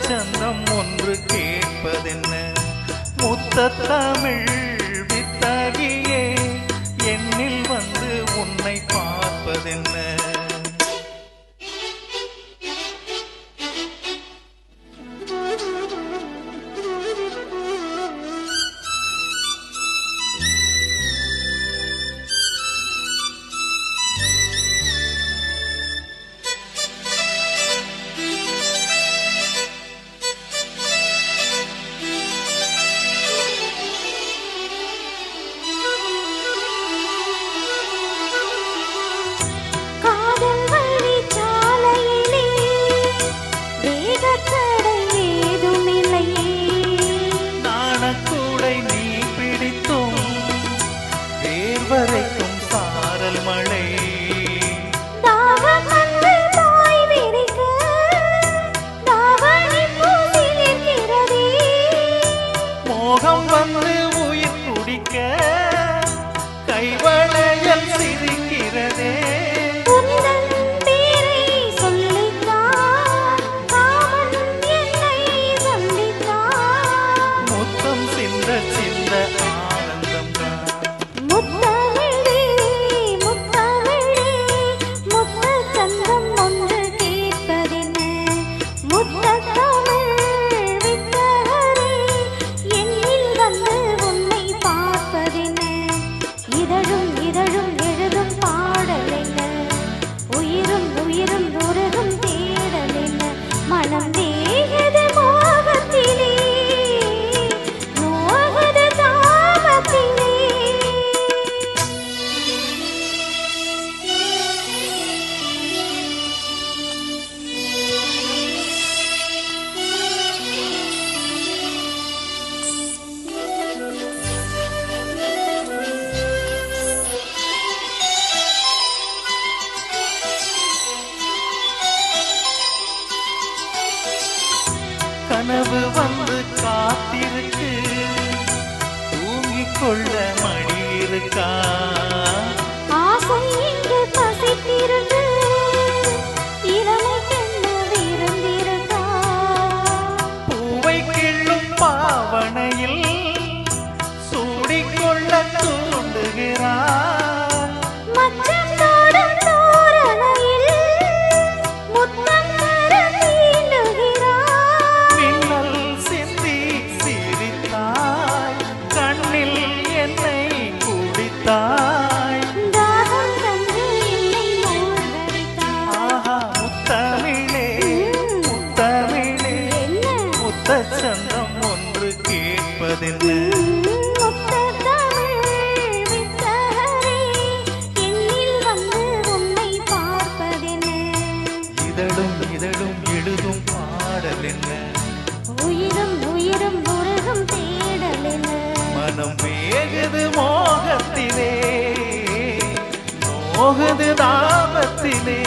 சந்தம் ஒன்று கேட்பதென்ன முத்தத்தமிழ் வித்தகியே என்னில் வந்து உன்னை பார்ப்பதென்ன வரைக்கும் சாரல் மழை மோகம் வந்து உயிர் குடிக்க கைவளையல் சிரிக்கிறதே முத்தம் சிந்த சிந்த கனவு வந்து காத்திருக்கு தூங்கிக் கொள்ள மடி இருக்கா ஆசை இங்கு பசித்திருக்கு இளமை பெண்ண விருந்திருக்கா பூவை கிள்ளும் பாவனையில் சூடிக்கொள்ள தூண்டுகிறார் சந்தம் ஒன்று கேட்பதென்ன இதழும் இதழும் எழுதும் பாடல் என்ன உயிரும் உயிரும் உருகும் தேடல் என்ன மனம் வேகுது மோகத்திலே மோகுது தாபத்திலே